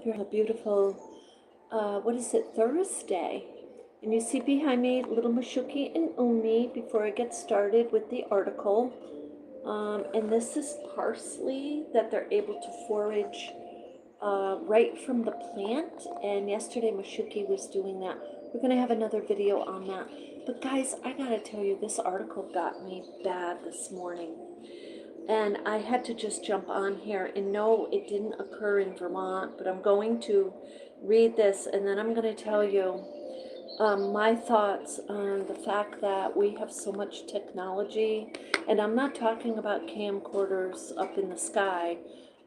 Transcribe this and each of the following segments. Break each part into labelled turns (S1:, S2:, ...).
S1: here on a beautiful, what is it, Thursday. And you see behind me little Mashuki and Umi before I get started with the article. And this is parsley that they're able to forage right from the plant. And yesterday Mashuki was doing that. We're going to have another video on that. But guys, I got to tell you, this article got me bad this morning. And I had to just jump on here, and no, it didn't occur in Vermont, but I'm going to read this, and then I'm going to tell you my thoughts on the fact that we have so much technology. And I'm not talking about camcorders up in the sky.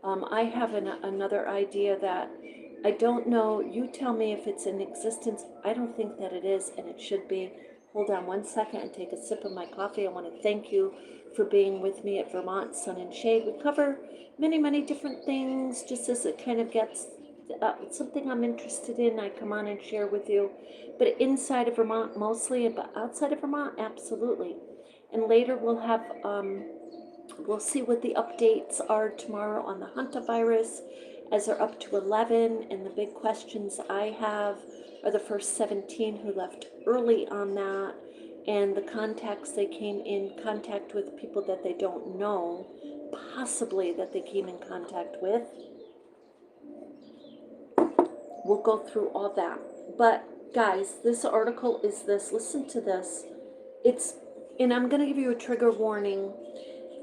S1: I have another idea that I don't know. You tell me if it's in existence. I don't think that it is, and it should be. Hold on one second and take a sip of my coffee. I want to thank you for being with me at Vermont Sun and Shade. We cover many, many different things, just as it kind of gets something I'm interested in, I come on and share with you. But inside of Vermont mostly, but outside of Vermont, absolutely. And later we'll have, we'll see what the updates are tomorrow on the hantavirus, as they're up to 11. And the big questions I have are the first 17 who left early on that, and the contacts they came in contact with, people that they don't know, possibly that they came in contact with. We'll go through all that. But guys, this article is this. Listen to this. It's, and I'm going to give you a trigger warning.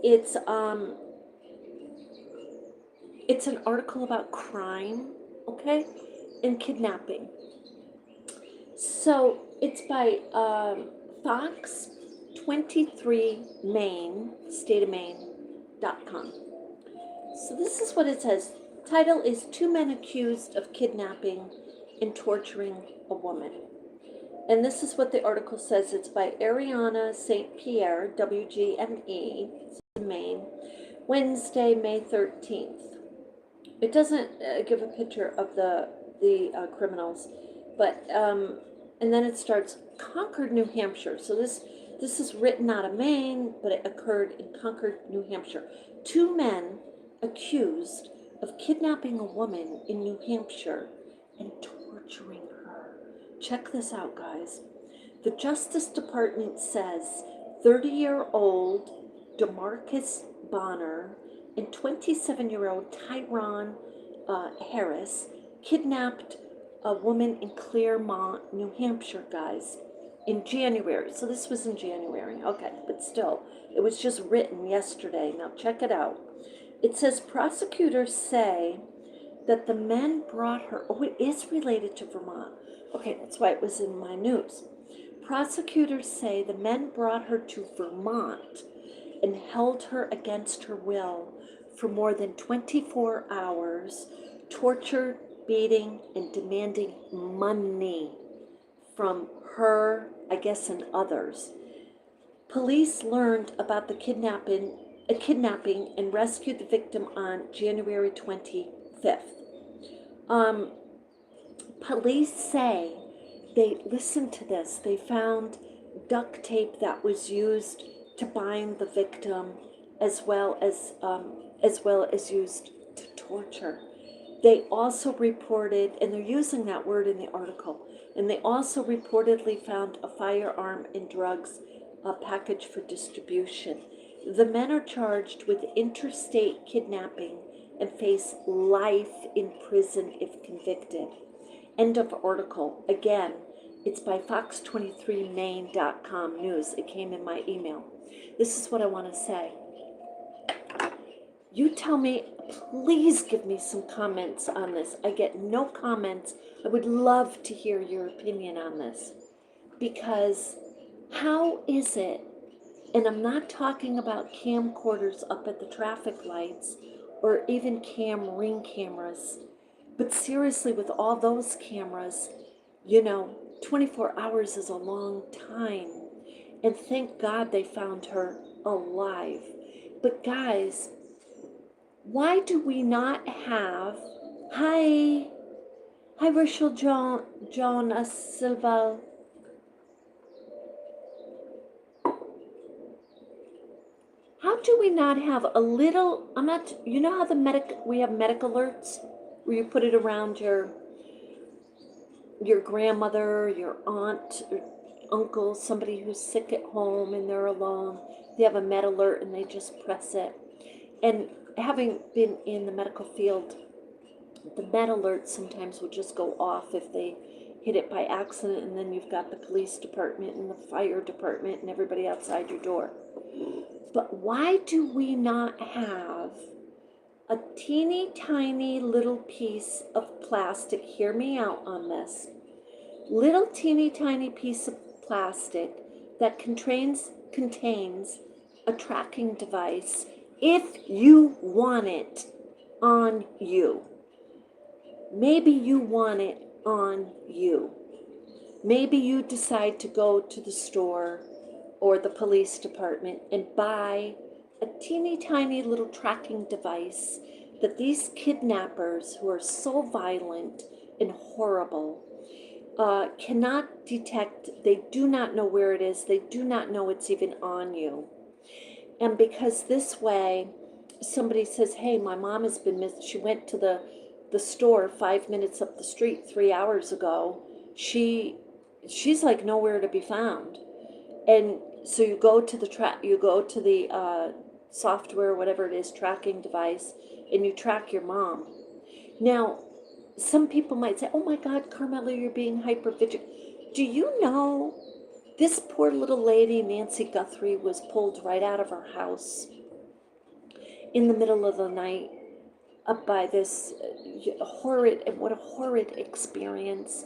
S1: It's an article about crime, okay, and kidnapping. So it's by Fox 23 Maine, state of Maine.com. So this is what it says. Title is Two Men Accused of Kidnapping and Torturing a Woman. And this is what the article says. It's by Ariana St. Pierre, WGME, Maine, Wednesday, May 13th. It doesn't give a picture of the criminals, but and then it starts Concord, New Hampshire. So this is written out of Maine, but it occurred in Concord, New Hampshire. Two men accused of kidnapping a woman in New Hampshire and torturing her. Check this out, guys. The Justice Department says 30-year-old DeMarcus Bonner and 27-year-old Tyrone Harris kidnapped a woman in Claremont, New Hampshire, guys, in January. So this was in January. Okay, but still, it was just written yesterday. Now check it out. It says prosecutors say that the men brought her, oh, it is related to Vermont. Okay, that's why it was in my news. Prosecutors say the men brought her to Vermont and held her against her will for more than 24 hours, tortured, beating, and demanding money from her, I guess, and others. Police learned about the kidnapping and rescued the victim on January 25th. Police say listen to this, they found duct tape that was used to bind the victim, as well as used to torture. They also reported, and they're using that word in the article, and they also reportedly found a firearm and drugs package for distribution. The men are charged with interstate kidnapping and face life in prison if convicted. End of article. Again, it's by fox23maine.com news. It came in my email. This is what I want to say. You tell me, please give me some comments on this. I get no comments. I would love to hear your opinion on this. Because how is it, and I'm not talking about camcorders up at the traffic lights or even ring cameras, but seriously, with all those cameras, 24 hours is a long time. And thank God they found her alive. But guys, why do we not have, hi Rachel John Silva. How do we not have a little, you know how we have medic alerts? you put it around your grandmother, your aunt, or uncle, somebody who's sick at home and they're alone. They have a med alert and they just press it. And having been in the medical field, the med alert sometimes will just go off if they hit it by accident, and then you've got the police department and the fire department and everybody outside your door. But why do we not have a teeny tiny little piece of plastic? Hear me out on this. Little teeny tiny piece of plastic that contains a tracking device if you want it on you. Maybe you want it on you. Maybe you decide to go to the store or the police department and buy a teeny tiny little tracking device that these kidnappers, who are so violent and horrible, cannot detect. They do not know where it is. They do not know it's even on you. And because this way, somebody says, hey, my mom has been missed. She went to the store 5 minutes up the street 3 hours ago. She's like nowhere to be found. And so you go to the software, whatever it is, tracking device, and you track your mom. Now, some people might say, oh my God, Carmela, you're being hyper vigilant. Do you know this poor little lady, Nancy Guthrie, was pulled right out of her house in the middle of the night up by this what a horrid experience.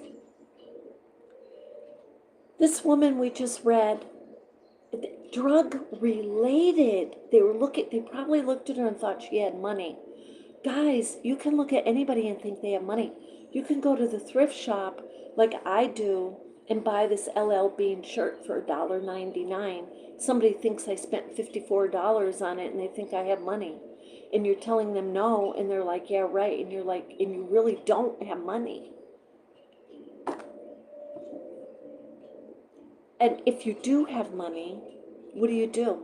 S1: This woman we just read, drug related. They probably looked at her and thought she had money. Guys, you can look at anybody and think they have money. You can go to the thrift shop like I do and buy this LL Bean shirt for $1.99. Somebody thinks I spent $54 on it and they think I have money. And you're telling them no, and they're like, yeah, right. And you're like, and you really don't have money. And if you do have money, what do?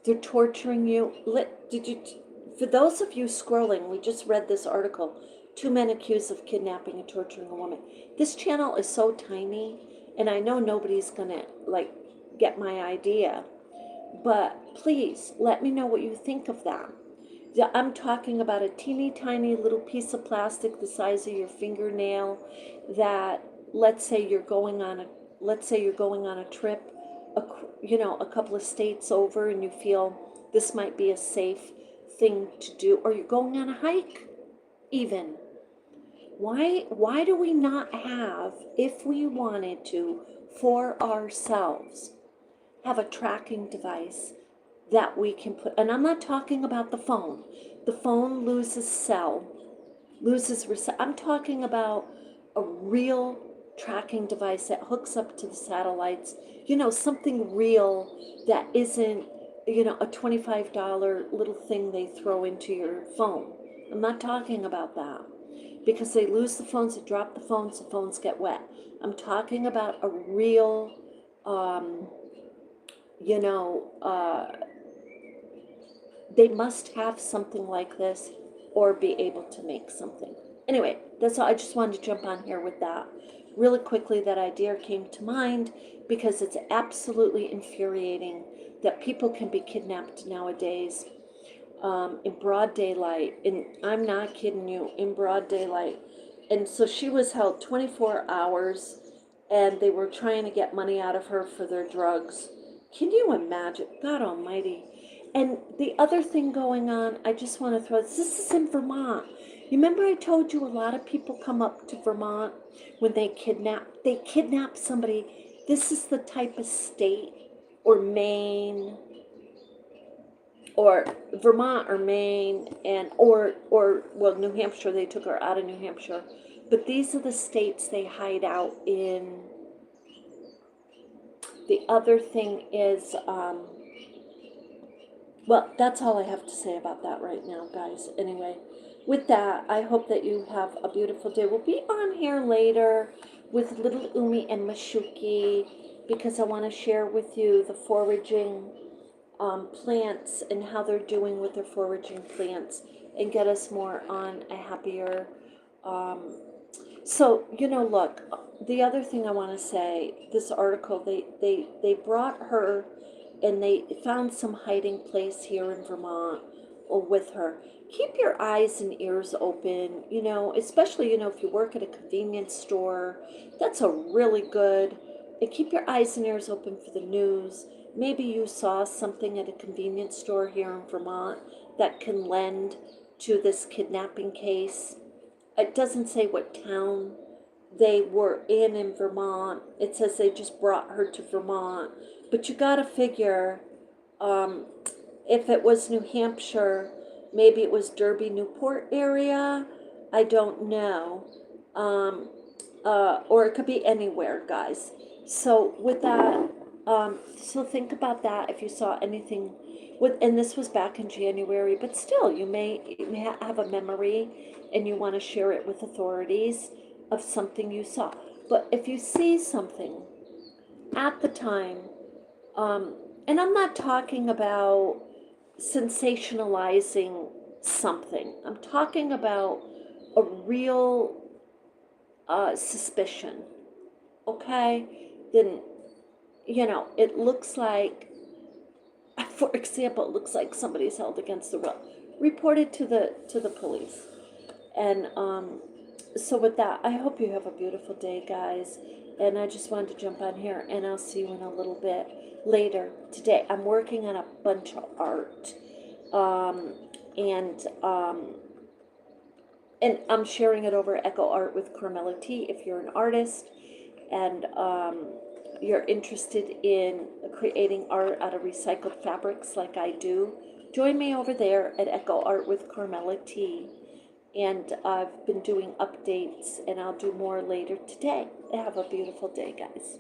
S1: They're torturing you. For those of you scrolling, we just read this article, 2 men accused of kidnapping and torturing a woman. This channel is so tiny, and I know nobody's gonna get my idea, but please let me know what you think of that. I'm talking about a teeny tiny little piece of plastic the size of your fingernail that, let's say you're going on a trip, a couple of states over, and you feel this might be a safe thing to do, or you're going on a hike even. Why do we not have, if we wanted to, for ourselves, have a tracking device that we can put, and I'm not talking about the phone. The phone loses I'm talking about a real tracking device that hooks up to the satellites, something real that isn't, a $25 little thing they throw into your phone. I'm not talking about that, because they lose the phones, they drop the phones get wet. I'm talking about a real, they must have something like this or be able to make something. Anyway, that's all. I just wanted to jump on here with that. Really quickly, that idea came to mind because it's absolutely infuriating that people can be kidnapped nowadays in broad daylight. And I'm not kidding you, in broad daylight. And so she was held 24 hours and they were trying to get money out of her for their drugs. Can you imagine? God almighty. And the other thing going on, I just want to throw this is in Vermont. You remember I told you a lot of people come up to Vermont when they kidnap somebody. This is the type of state, or Maine, or Vermont or Maine, and or New Hampshire. They took her out of New Hampshire. But these are the states they hide out in. The other thing is, well, that's all I have to say about that right now, guys. Anyway, with that, I hope that you have a beautiful day. We'll be on here later with little Umi and Mashuki, because I want to share with you the foraging plants and how they're doing with their foraging plants and get us more on a happier. So, look, the other thing I want to say, this article, they brought her and they found some hiding place here in Vermont with her. Keep your eyes and ears open, especially, if you work at a convenience store. That's a really good, and keep your eyes and ears open for the news. Maybe you saw something at a convenience store here in Vermont that can lend to this kidnapping case. It doesn't say what town they were in Vermont. It says they just brought her to Vermont. But you got to figure, um, if it was New Hampshire, maybe it was Derby, Newport area. I don't know. Or it could be anywhere, guys. So with that, so think about that if you saw anything and this was back in January, but still, you may have a memory and you want to share it with authorities of something you saw. But if you see something at the time, and I'm not talking about sensationalizing something, I'm talking about a real suspicion, okay? Then, it looks like, for example, it looks like somebody's held against the will. Report it to the police. And so with that, I hope you have a beautiful day, guys. And I just wanted to jump on here, and I'll see you in a little bit later today. I'm working on a bunch of art, and I'm sharing it over Echo Art with Carmela T. If you're an artist and you're interested in creating art out of recycled fabrics like I do, join me over there at Echo Art with Carmela T. And I've been doing updates, and I'll do more later today. Have a beautiful day, guys.